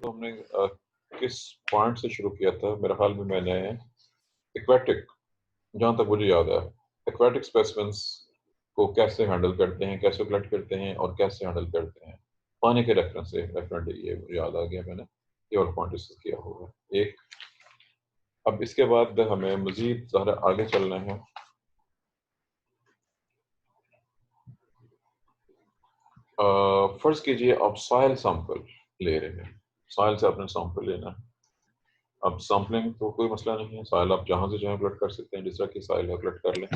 तो हमने किस पॉइंट से शुरू किया था? मेरे ख्याल में मैंने एक्वेटिक, जहाँ तक मुझे याद है, एक्वेटिक स्पेसिमेंस को कैसे हैंडल करते हैं, कैसे कलेक्ट करते हैं और कैसे हैंडल करते हैं। पानी के रेफरेंस से डेफिनेटली ये मुझे याद आ गया, मैंने ये और पॉइंट डिस्कस किया होगा एक। अब इसके बाद हमें मजीद ज़्यादा आगे चलना है। फर्ज कीजिए आप सॉइल सैंपल ले रहे हैं, सॉइल से आपने सैंपल लेना है। अब सैम्पलिंग तो कोई मसला नहीं है, सॉइल आप जहाँ से चाहें कलेक्ट कर सकते हैं, जिस तरह की सॉइल है कलेक्ट कर लें।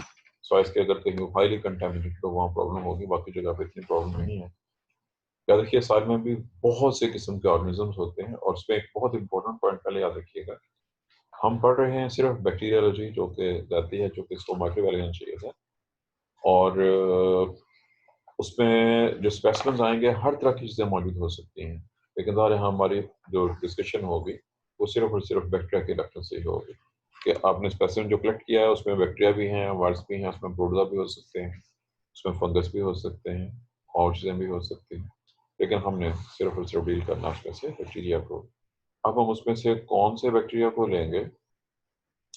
सॉइल्स के अगर कहीं हाईली कंटेमिनेटेड तो वहाँ प्रॉब्लम होगी, बाकी जगह पे इतनी प्रॉब्लम नहीं है। याद रखिए सॉइल में भी बहुत से किस्म के ऑर्गेनिजम्स होते हैं, और उसमें एक बहुत इंपॉर्टेंट पॉइंट पहले याद रखिएगा। हम पढ़ रहे हैं सिर्फ बैक्टीरियोलॉजी जो कि जाती है, जो कि इसको माइक्रोबायोलॉजी आना चाहिए था। और उसमें जो स्पेसिमेंस आएंगे हर तरह की चीज़ें मौजूद हो सकती हैं, लेकिन ज़ाहिर है हमारी जो डिस्कशन होगी वो सिर्फ और सिर्फ बैक्टीरिया के रेफरेंस से ही होगी कि आपने स्पेसिमेन जो कलेक्ट किया है उसमें बैक्टीरिया भी हैं, वायरस भी हैं, उसमें प्रोटोजोआ भी हो सकते हैं, उसमें फंगस भी हो सकते हैं, और चीज़ें भी हो सकती हैं, लेकिन हमने सिर्फ और सिर्फ डील करना उसमें से बैक्टीरिया को। अब हम उसमें से कौन से बैक्टीरिया को लेंगे,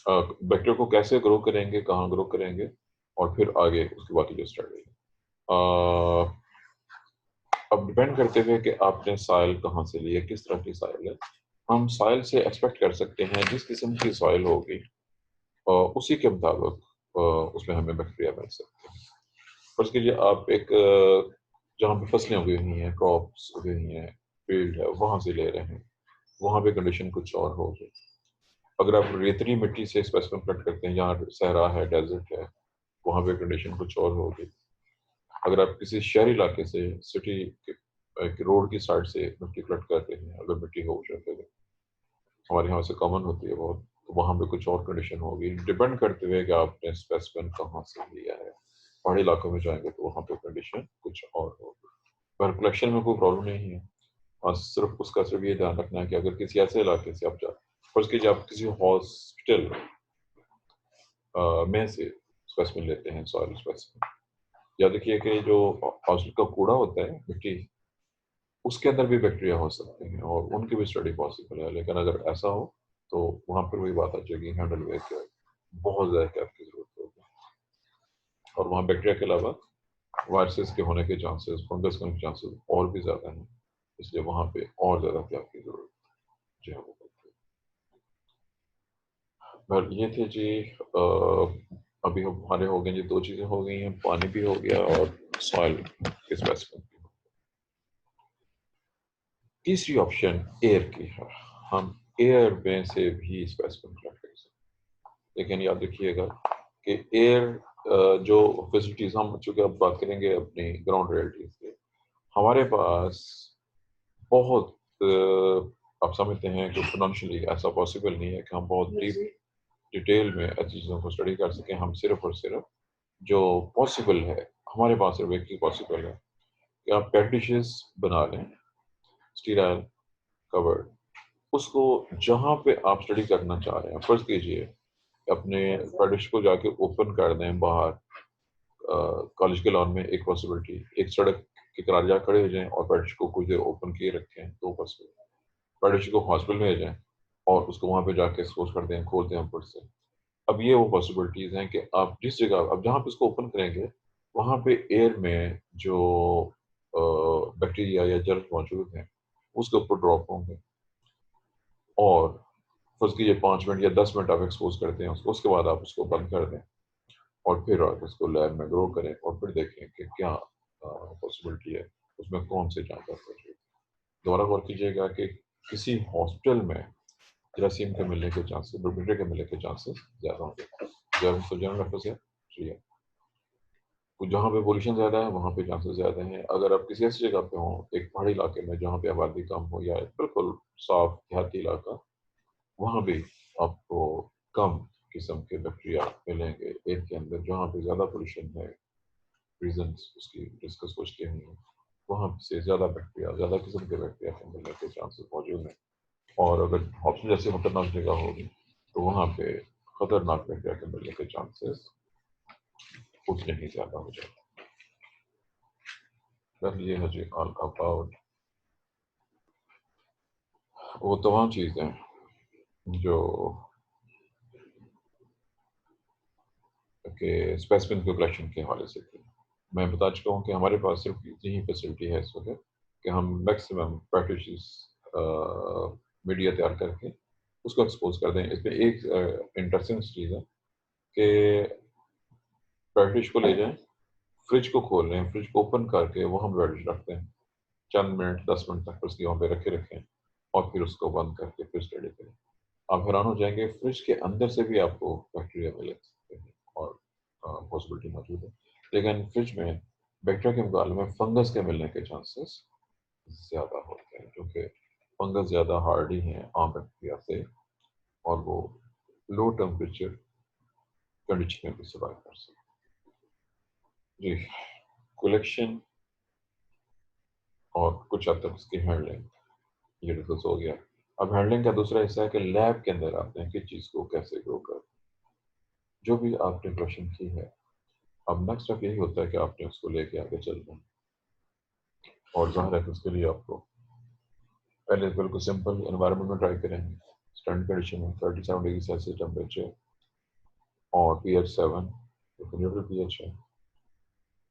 बैक्टीरिया को कैसे ग्रो करेंगे, कहाँ ग्रो करेंगे, और फिर आगे उसके बाकी जो स्टडी है। अब डिपेंड करते हुए कि आपने सॉइल कहाँ से ली है, किस तरह की सॉइल है। हम सॉइल से एक्सपेक्ट कर सकते हैं जिस किस्म की सॉइल होगी उसी के मुताबिक उसमें हमें बैक्टीरिया मिल सकते हैं। फर्ज कीजिए आप एक जहाँ पे फसलें उगी हुई हैं, क्रॉप्स उगी हुई हैं, फील्ड है, वहाँ से ले रहे हैं, वहाँ पे कंडीशन कुछ और होगी। अगर आप रेतली मिट्टी से स्पेसिफिक कलेक्ट करते हैं, जहाँ सहरा है, डेजर्ट है, वहाँ पे कंडीशन कुछ और होगी। अगर आप किसी शहरी इलाके से, सिटी के रोड की साइड से मिट्टी कलेक्ट करते हैं, अगर मिट्टी हो जाते हैं, हमारे यहाँ से कॉमन होती है बहुत, तो वहाँ पे कुछ और कंडीशन होगी, डिपेंड करते हुए कि आपने स्पेसिमेन कहाँ से लिया है। पहाड़ी इलाकों में जाएंगे तो वहाँ पे कंडीशन कुछ और होगी, पर कलेक्शन में कोई प्रॉब्लम नहीं है। और सिर्फ उसका सिर्फ ये ध्यान रखना है कि अगर किसी ऐसे इलाके से आप जा, फर्ज कीजिए आप किसी हॉस्पिटल में से स्पेसिमेन लेते हैं, सॉइल स्पेसिमेन, याद रखिए कि जो हॉस्पिटल का कूड़ा होता है, मिट्टी, उसके अंदर भी बैक्टीरिया हो सकते हैं और उनकी भी स्टडी पॉसिबल है। लेकिन अगर ऐसा हो तो वहाँ पर वही बात आ जाएगी, हैंडल करके बहुत ज़्यादा केयर की जरूरत होगी। और वहाँ बैक्टीरिया के अलावा वायरसेस के होने के चांसेस, फंगस के होने के चांसेस और भी ज़्यादा हैं, इसलिए वहाँ पे और ज़्यादा केयर की जरूरत जो है वो पड़ती है। पर ये थे जी, अभी हमारे हो गए जी, दो चीज़ें हो गई हैं, पानी भी हो गया और सॉइल के स्पेसिमेन भी। तीसरी ऑप्शन एयर की है, हम एयर में से भी स्पेसिमेन कलेक्ट कर सकते हैं। लेकिन याद रखिएगा कि एयर जो फैसिलिटीज, हम चूंकि अब बात करेंगे अपनी ग्राउंड रियलिटीज की, हमारे पास बहुत आप समझते हैं कि फाइनेंशियली ऐसा पॉसिबल नहीं है कि हम बहुत डीप डिटेल में ऐसी चीज़ों को स्टडी कर सकें। हम सिर्फ और सिर्फ जो पॉसिबल है, हमारे पास सिर्फ एक ही पॉसिबल है कि आप पेट डिशेस बना लें, स्टीराइल, कवर्ड, उसको जहाँ पे आप स्टडी करना चाह रहे हैं, फर्ज कीजिए अपने पेट को जाके ओपन कर दें बाहर, कॉलेज के लॉन में, एक पॉसिबिलिटी, एक सड़क के किनारे जा खड़े हो जाएं और पेट को कुछ देर ओपन किए रखें, दो पॉसिबिलिटी। पेट को हॉस्पिटल में ले जाएं और उसको वहाँ पे जाके एक्सपोज कर दें, खोल दें ऊपर से। अब ये वो पॉसिबिलिटीज हैं कि आप जिस जगह, अब जहाँ पे उसको ओपन करेंगे, वहाँ पे एयर में जो बैक्टीरिया या जर्म मौजूद हैं उसके ऊपर ड्रॉप होंगे, और फर्ज कीजिए 5 मिनट या 10 मिनट आप एक्सपोज करते हैं उसको, उसके बाद आप उसको बंद कर दें और फिर आप उसको लैब में ग्रो करें और फिर देखें कि क्या पॉसिबिलिटी है, उसमें कौन से जानवर मौजूद है। दोबारा गौर कीजिएगा कि किसी हॉस्पिटल में जरासीम के मिलने के चांसेस, बैक्टीरिया के मिलने के चांसेस ज़्यादा होंगे। जर्म तो जनरल रेफरेंस है, ठीक है, तो जहाँ पे पोल्यूशन ज़्यादा है वहाँ पे चांसेस ज़्यादा हैं। अगर आप किसी ऐसी जगह पे हों, एक पहाड़ी इलाके में जहाँ पे आबादी कम हो, या बिल्कुल साफ देहाती इलाका, वहाँ भी आपको कम किस्म के बैक्टीरिया मिलेंगे एयर के अंदर। जहाँ पे ज़्यादा पोल्यूशन है, रीजंस उसकी डिस्कस कुछ के हुए, वहाँ से ज़्यादा बैक्टीरिया, ज़्यादा किस्म के बैक्टीरिया के मिलने के चांसेस मौजूद हैं। और अगर हॉस्पिटल जैसे खतरनाक जगह होगी तो वहाँ पे खतरनाक बैक्टीरिया के मिलने के चांसेस उतने ही ज़्यादा हो जाते हैं। ये है जी ऑल अबाउट वो तमाम चीज़ें जो कि स्पेसिमेन के कलेक्शन के हवाले से थी। मैं बता चुका हूँ कि हमारे पास सिर्फ इतनी ही फैसिलिटी है इस वक़्त कि हम मैक्सिमम पैकेजेस मीडिया तैयार करके उसको एक्सपोज़ कर दें। इसमें एक इंटरेस्टिंग चीज़ है कि पैकेज को ले जाएँ, फ्रिज को खोल लें, फ्रिज को ओपन करके वो हम रेडी रखते हैं। चंद मिनट 10 मिनट तक उसकी वहाँ पे रखे रखें और फिर उसको बंद करके फ्रिज रेडी करें। आप हैरान हो जाएँगे, फ्रिज के अंदर से भी आपको बैक्टीरिया मिल सकते हैं और पॉसिबिलिटी मौजूद है। लेकिन फ्रिज में बैक्टीरिया के मुकाबले में फंगस के मिलने के चांसेस ज़्यादा होते हैं, क्योंकि फंगस ज़्यादा हार्डी हैं आम बैक्टीरिया से और वो लो टेम्परेचर कंडीशन में भी सर्वाइव कर सकते हैं। जी, कलेक्शन और कुछ हद तक उसकी हैंडलिंग ये डिस्कस हो गया। अब हैंडलिंग का दूसरा हिस्सा है कि लैब के अंदर आपने किस चीज़ को कैसे ग्रो कर जो भी आपने कलेक्शन की है, अब नेक्स्ट स्टेप यही होता है कि आपने उसको लेके आगे चलना है और ज़ाहिर है कि उसके लिए आपको पहले बिल्कुल सिंपल एनवायरनमेंट में ट्राई करेंगे। स्टैंडर्ड कंडीशन में 37 डिग्री सेल्सियस टेम्परेचर और पीएच 7 जो न्यूट्रल पीएच है।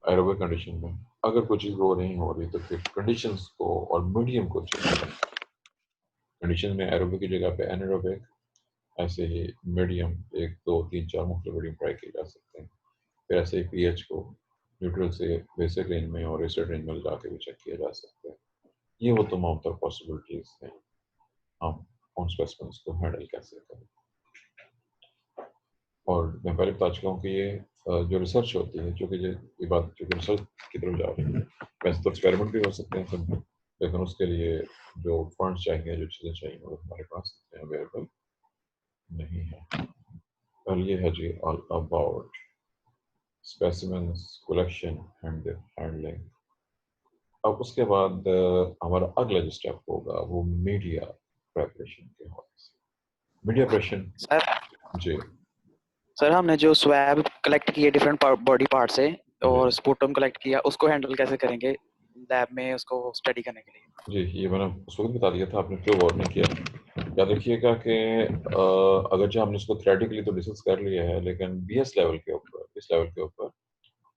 एरोबिक कंडीशन में अगर कोई चीज़ ग्रो नहीं हो रही तो फिर कंडीशंस को और मीडियम को चेंज करें। कंडीशन में एरोबिक की जगह पे एनारोबिक, ऐसे ही मीडियम 1, 2, 3, 4 मुख्तलिफ मीडियम ट्राई किए जा सकते हैं। फिर ऐसे ही पीएच को न्यूट्रल से बेसिक रेंज में और एसिड रेंज में ला के भी चेक किया जा सकता है। ये वो तमाम तर पॉसिबिलिटीज़ हैं, हम उन स्पेसिमेंस को हैंडल कैसे करें। और मैं पहले बता चुका हूँ कि ये जो रिसर्च होती है, चूँकि ये बात चूँकि रिसर्च की तरफ जा रही है, वैसे तो एक्सपेरिमेंट भी हो सकते हैं सिंपल, लेकिन उसके लिए जो फंड्स चाहिए, जो चीज़ें चाहिए, वो हमारे पास अवेलेबल नहीं है। और ये है जी all about specimens collection and handling. अब उसके बाद हमारा अगला जो स्टेप होगा वो मीडिया प्रेपरेशन के हवाले से। मीडिया प्रेपरेशन सर जी सर हमने जो स्वैब कलेक्ट किए डिफरेंट बॉडी पार्ट से जी और स्पुटम कलेक्ट किया, उसको हैंडल कैसे करेंगे लैब में उसको स्टडी करने के लिए? जी, ये मैंने उस वक़्त बता दिया था, आपने क्यों गौर नहीं किया। याद रखिएगा कि अगरचे हमने इसको थ्योरेटिकली तो डिस्कस कर लिया है, लेकिन बीएस लेवल के ऊपर, इस लेवल के ऊपर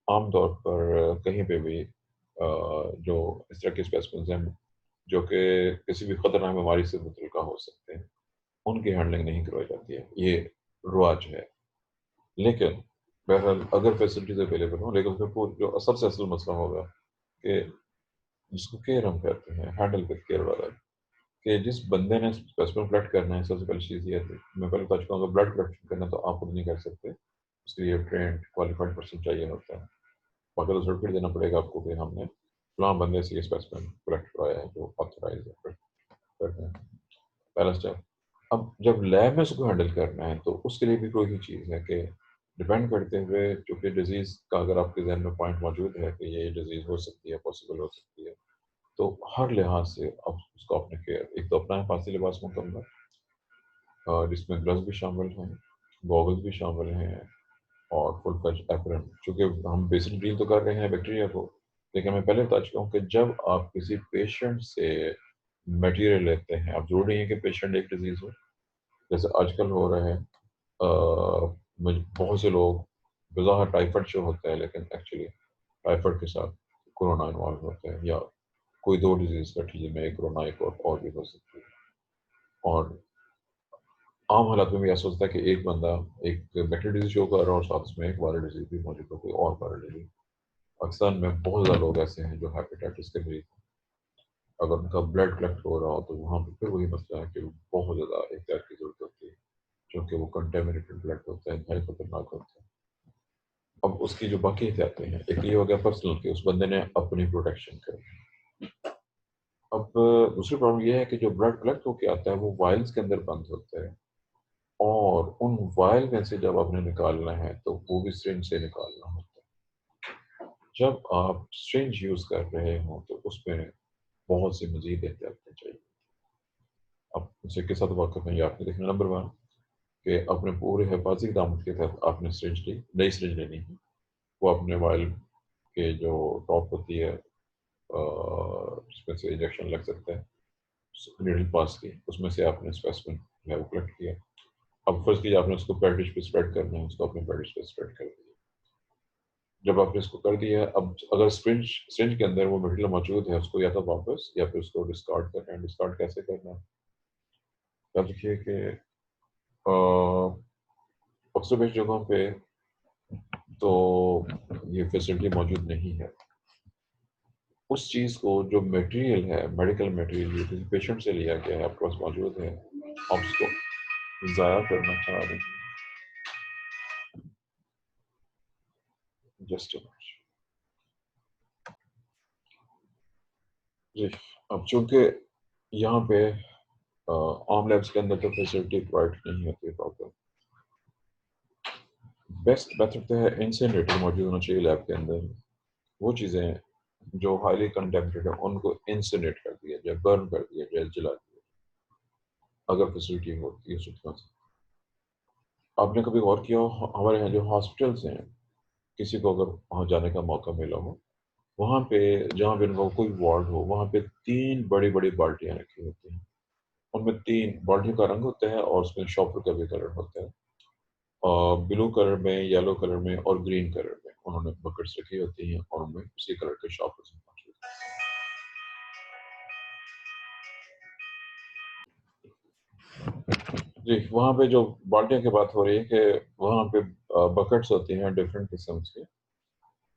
आम तौर पर कहीं पे भी जो इस तरह के स्पेसिमेंस हैं, जो कि किसी भी खतरनाक बीमारी से मुतल्लिका हो सकते हैं, उनकी हैंडलिंग नहीं करवाई जाती है। ये रिवाज है। लेकिन बहरहाल अगर फैसिलिटीज़ अवेलेबल हों, लेकिन उसमें जो सबसे असल मसला होगा कि जिसको केयर हम कहते हैं, हैंडल विद केयर वाला, कि जिस बंदे ने स्पेसिमेन कलेक्ट करना है, सबसे पहली चीज़ ये है, मैं पहले बता चुका हूँ, अगर ब्लड कलेक्शन करना है तो आप खुद नहीं कर सकते। उसके लिए ट्रेन्ड क्वालिफाइड पर्सन चाहिए होता है। बाकी तो सर्टिफिकेट देना पड़ेगा आपको कि हमने फलाँ बंदे से ये स्पेसिमेन कलेक्ट करवाया है, जो ऑथराइज़ है करने। पहला स्टेप। अब जब लैब में उसको हैंडल करना है, तो उसके लिए भी कोई ही चीज़ है कि डिपेंड करते हुए, चूँकि डिज़ीज़ का अगर आपके ज़हन में पॉइंट मौजूद है कि ये डिज़ीज़ हो सकती है, पॉसिबल हो सकती है, तो हर लिहाज से अब उसको अपने केयर, एक तो अपना हिफाज़ती लिबास मुकम्मल, जिसमें ग्लव्स भी शामिल हैं, गॉगल्स भी शामिल हैं और फुल फ्लेज एप्रन। चूँकि हम बेसिक डील तो कर रहे हैं बैक्टीरिया को, लेकिन मैं पहले बता चुका हूँ कि जब आप किसी पेशेंट से मटीरियल लेते हैं, अब ज़रूरी नहीं है कि पेशेंट एक डिज़ीज़ हो, जैसे आजकल हो रहा है। बहुत से लोग बेज़ाहिर टाइफाइड शो होता है, लेकिन एक्चुअली टाइफाइड के साथ कोरोना इन्वॉल्व होता है, या कोई 2 डिज़ीज़ इकट्ठी जिनमें एक कोरोना एक और भी हो सकती है। और आम हालात में भी ऐसा होता है कि एक बंदा एक बैक्टीरियल डिज़ीज़ शो कर रहा है और साथ उसमें एक वायरल डिज़ीज़ भी मौजूद हो, कोई और वायरल डिज़ीज़। पाकिस्तान में बहुत ज़्यादा लोग ऐसे हैं जो हेपेटाइटिस के मरीज़ हैं। अगर उनका ब्लड कलेक्ट हो रहा हो तो वहाँ पे फिर वही मसला है कि बहुत ज़्यादा एहतियात की ज़रूरत होती है, क्योंकि वो कंटेमिनेटेड ब्लड होता है, इंतहाई खतरनाक होता है। अब उसकी जो बाकी एहतियातें हैं, एक ये हो गया पर्सनल कि उस बंदे ने अपनी प्रोटेक्शन करनी। अब दूसरी प्रॉब्लम ये है कि जो ब्लड कलेक्ट होके आता है वो वायल्स के अंदर बंद होता है, और उन वायल में से जब आपने निकालना है तो वो भी सिरिंज से निकालना होता है। जब आप सिरिंज यूज़ कर रहे हो तो उसमें बहुत सी मज़ीद एहतियातें चाहिए। अब उनसे के साथ वाक़फ़ हैं, ये आपने देखना नंबर 1 कि अपने पूरे हिफाज़ती इक़दाम के तहत आपने सिरिंज ली, नई सिरिंज लेनी है। वो अपने वायल के जो टॉप होती है, जिसमें से इंजेक्शन लग सकता है, नीडल पास की, उसमें से आपने स्पेसिमेन जो है वो कलेक्ट किया। अब फर्स्ट कीजिए आपने उसको पैड डिश पे स्प्रेड करना है, उसको अपने पैड डिश पे स्प्रेड कर दिया। जब आपने इसको कर दिया है, अब अगर सिरिंज सिरिंज के अंदर वो मटेरियल मौजूद है, उसको या तो वापस या फिर उसको डिस्कार्ड करना है। डिस्कार्ड कैसे करना है? अब देखिए कि अक्सर बेश जगहों पे तो ये फैसिलिटी मौजूद नहीं है। उस चीज़ को जो मटेरियल है, मेडिकल मटेरियल जो किसी पेशेंट से लिया गया है, आपके पास मौजूद है, आप उसको ज़ाया करना चाह रहे हैं। जस्ट जी, अब चूँकि यहाँ पे आम लैब्स के अंदर तो फैसिलिटी प्रोवाइड नहीं होती है प्रॉपर। बेस्ट मेथड तो है इंसिनरेटर मौजूद होना चाहिए लैब के अंदर। वो चीज़ें जो हाईली कंटेमिनेटेड है उनको इंसिनरेट कर दिया जाए, बर्न कर दिया जाए, जला दिया जाए, अगर फैसिलिटी होती है उसके पास। आपने कभी गौर किया हो हमारे यहाँ जो हॉस्पिटल्स हैं, किसी को अगर वहाँ जाने का मौका मिला हो, वहाँ पे जहाँ पे उनका कोई वार्ड हो, वहाँ पे 3 बड़ी-बड़ी बाल्टियाँ रखी होती हैं। उनमें 3 बाल्टियों का रंग होता है और उसमें शॉपर का भी कलर होता है। ब्लू कलर में, येलो कलर में और ग्रीन कलर में उन्होंने बकेट्स रखी होती हैं और उनमें उसी कलर के शॉपर्स मौजूद हैं। जी, वहाँ पे जो बाल्टियों की बात हो रही है कि वहाँ पे बकेट्स होती हैं डिफरेंट किस्म्स के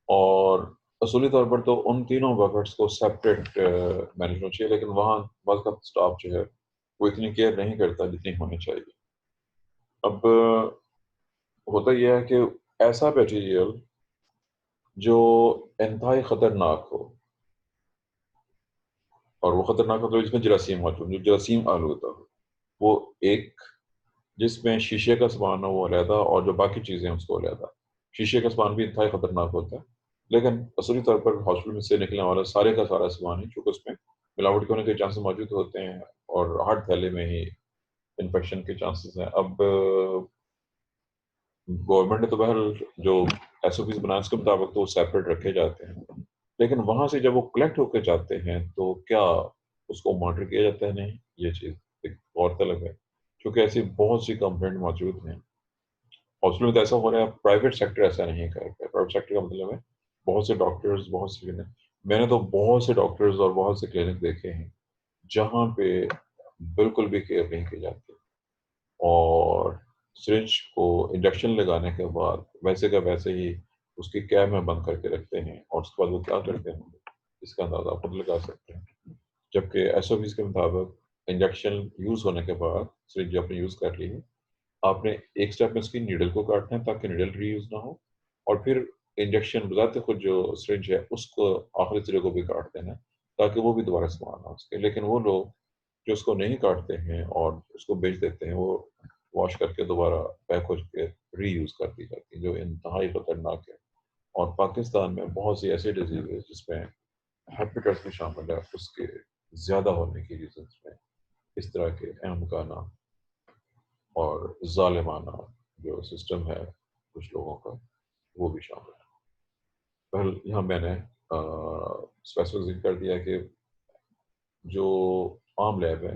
और असूली तौर पर तो उन तीनों बकेट्स को सेपरेट मैनेज होना चाहिए, लेकिन वहाँ बाज़ का स्टाफ जो है, वो इतनी केयर नहीं करता जितनी होनी चाहिए। अब होता ये है कि ऐसा मटेरियल जो इंतहाई खतरनाक हो और वो खतरनाक मतलब जिसमें जरासीम मौजूद, जो जरासीम आलूदा हो, वो एक, जिसमें शीशे का सामान हो वो अलहदा और जो बाकी चीज़ें हैं उसको अलहदा। शीशे का सामान भी इंतहाई खतरनाक होता है, लेकिन असली तौर पर हॉस्पिटल में से निकलने वाला सारे का सारा सामान ही, चूँकि उसमें मिलावट के होने के चांसेस मौजूद होते हैं और हर थैले में ही इन्फेक्शन के चांसेस हैं। अब गवर्नमेंट ने तो बहरहाल जो एसओपीज़ बनाए उसके मुताबिक तो सेपरेट रखे जाते हैं। लेकिन वहाँ से जब वो कलेक्ट होके जाते हैं तो क्या उसको मॉनिटर किया जाता है? नहीं, ये चीज़ एक गौरतलब है। क्योंकि ऐसी बहुत सी कंप्लेंट मौजूद हैं। हॉस्पिटल में तो ऐसा हो रहा है, प्राइवेट सेक्टर ऐसा नहीं कर रहा है। प्राइवेट सेक्टर का मतलब है बहुत से डॉक्टर्स, बहुत से क्लिनिक, मैंने तो बहुत से डॉक्टर्स और बहुत से क्लिनिक देखे हैं, जहाँ पे बिल्कुल भी केयर नहीं की जाती। और सिरिंज को इंजेक्शन लगाने के बाद वैसे का वैसे ही उसकी कैप में बंद करके रखते हैं और उसके बाद वो क्या करते हैं, इसका अंदाज़ा आप खुद लगा सकते हैं। जबकि एसओपीज़ के मुताबिक इंजेक्शन यूज़ होने के बाद सिरिंज आपने यूज़ कर ली है, आपने एक स्टेप में उसकी नीडल को काटना है ताकि नीडल रीयूज़ ना हो और फिर इंजेक्शन बज़ाते खुद जो सिरिंज है उसको आखिरी सिरे को भी काट देना है ताकि वो भी दोबारा इस्तेमाल ना हो सके। लेकिन वो लोग जो उसको नहीं काटते हैं और उसको बेच देते हैं, वो वॉश करके दोबारा पैक हो के रीयूज़ कर दी जाती है, जो इंतहाई खतरनाक है। और पाकिस्तान में बहुत सी ऐसी डिज़ीज़ है जिसमें हेपेटाइटिस भी शामिल है, उसके ज़्यादा होने की रीज़न्स में इस तरह के अहमकाना और ज़ालिमाना जो सिस्टम है कुछ लोगों का, वो भी शामिल है। बहरहाल यहाँ मैंने स्पेसिफिक ज़िक्र कर दिया कि जो आम लैब है,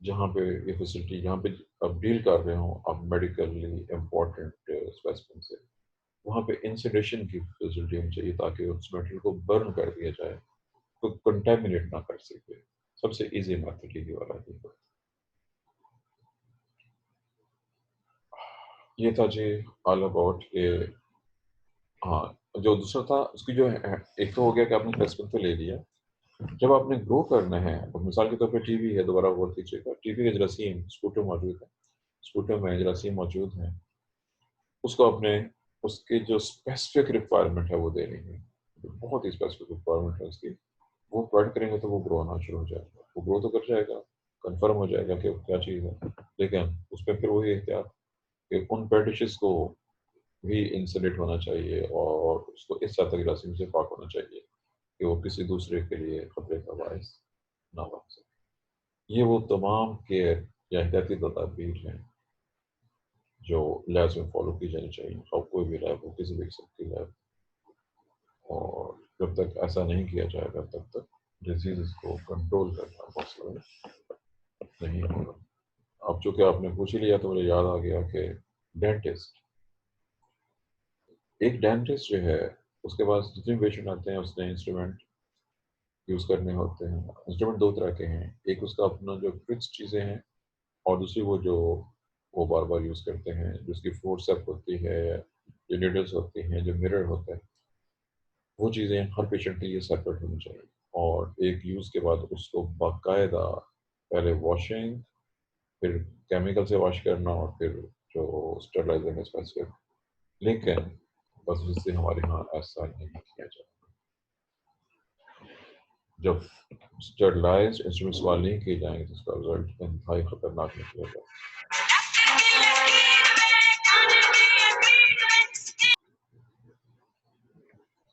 जहाँ पे ये फैसिलिटी जहाँ पे आप डील कर रहे हो आप मेडिकली इम्पोर्टेंट स्पेसिमेन से, वहाँ पे इंसिनेरेशन की फैसिलिटी होनी चाहिए ताकि उस मटेरियल को बर्न कर दिया जाए, तो कंटेमिनेट ना कर सके। सबसे ईज़ी मेथड यही वाला ही है। ये था जी ऑल अबाउट के हाँ, जो दूसरा था उसकी जो है एक तो हो गया कि आपने स्पेसिमेन तो ले लिया। जब आपने ग्रो करना है, अब मिसाल के तौर पे टीबी है, दोबारा गौर कीजिएगा, टीबी के जरासीम स्पूटम मौजूद है, स्पूटम में जरासीम मौजूद हैं, उसको आपने उसके जो स्पेसिफिक रिक्वायरमेंट है वो देनी है। बहुत ही स्पेसिफिक रिक्वायरमेंट है उसकी, वो प्रोवाइड करेंगे तो वो ग्रो होना शुरू हो जाएगा। वो ग्रो तो कर जाएगा, कन्फर्म हो जाएगा कि वो क्या चीज़ है, लेकिन उसमें फिर वही एहतियात कि उन पेट डिशेज़ को भी इंसुलेट होना चाहिए और उसको इस हद तक जरासीम से पाक होना चाहिए कि वो किसी दूसरे के लिए खतरे का बायस ना बन सके। ये वो तमाम केयर या एहतियाती तदाबीर हैं जो लैब्स में फॉलो की जानी चाहिए, अब कोई भी लैब हो, किसी भी किस्म की लैब। और जब तक ऐसा नहीं किया जाएगा तब तक डिजीज़ को कंट्रोल करना पॉसिबल नहीं होगा। अब चूँकि आपने पूछ ही लिया तो मुझे याद आ गया कि डेंटिस्ट एक डेंटिस्ट जो है, उसके पास जितने भी पेशेंट आते हैं, उसने इंस्ट्रूमेंट यूज़ करने होते हैं। इंस्ट्रूमेंट 2 तरह के हैं, एक उसका अपना जो फिक्स्ड चीज़ें हैं और दूसरी वो जो वो बार-बार यूज़ करते हैं, जिसकी फोर्सेप होती है, जो नीडल्स होती हैं, जो मिरर होता है, वो चीज़ें हर पेशेंट के लिए सेपरेट होनी चाहिए और एक यूज़ के बाद उसको बाकायदा पहले वॉशिंग, फिर केमिकल से वॉश करना और फिर जो स्टरलाइज़र है स्पेसिफिक। लेकिन बस उससे हमारे यहाँ ऐसा नहीं किया जाता। जब स्टरलाइज़्ड इंस्ट्रूमेंट्स इस्तेमाल नहीं किए जाएँगे तो उसका रिज़ल्ट इंतहाई खतरनाक निकलेगा।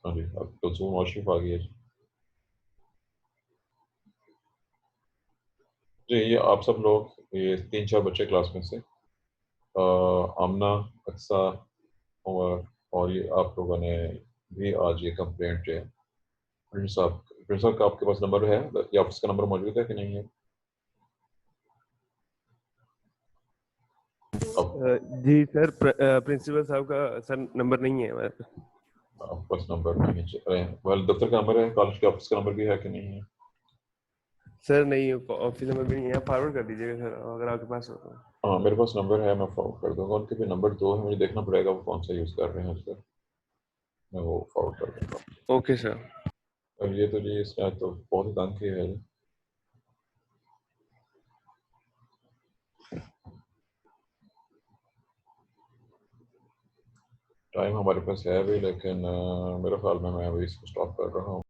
हाँ जी, अब कुलसूम आशिफ आ गई है। जी, ये आप सब लोग ये 3-4 बच्चे क्लास में से आमना, अक्सा, उमर और ये आप लोगों ने भी आज ये कंप्लेंट जो है प्रिंसिपल साहब का आपके पास नंबर है या ऑफिस का नंबर मौजूद है कि नहीं है? अब जी सर, प्रिंसिपल साहब का सर नंबर नहीं है हमारे पास। आपके पास नंबर नहीं है, वेल दफ्तर का नंबर है, कॉलेज के ऑफिस का नंबर भी है कि नहीं है? सर नहीं, ऑफिस नंबर भी नहीं है, फॉरवर्ड कर दीजिएगा सर अगर आपके पास हो तो। हाँ, मेरे पास नंबर है, मैं फॉरवर्ड कर दूँगा। उनके भी नंबर 2 है, मुझे देखना पड़ेगा वो कौन सा यूज़ कर रहे हैं आजकल। मैं वो फॉरवर्ड कर दूँगा। Okay sir. और ये तो जी इसने तो बहुत ही तंग किया है। टाइम हमारे पास है अभी लेकिन मेरे ख्याल में मैं अभी इसको स्टॉप कर रहा हूँ।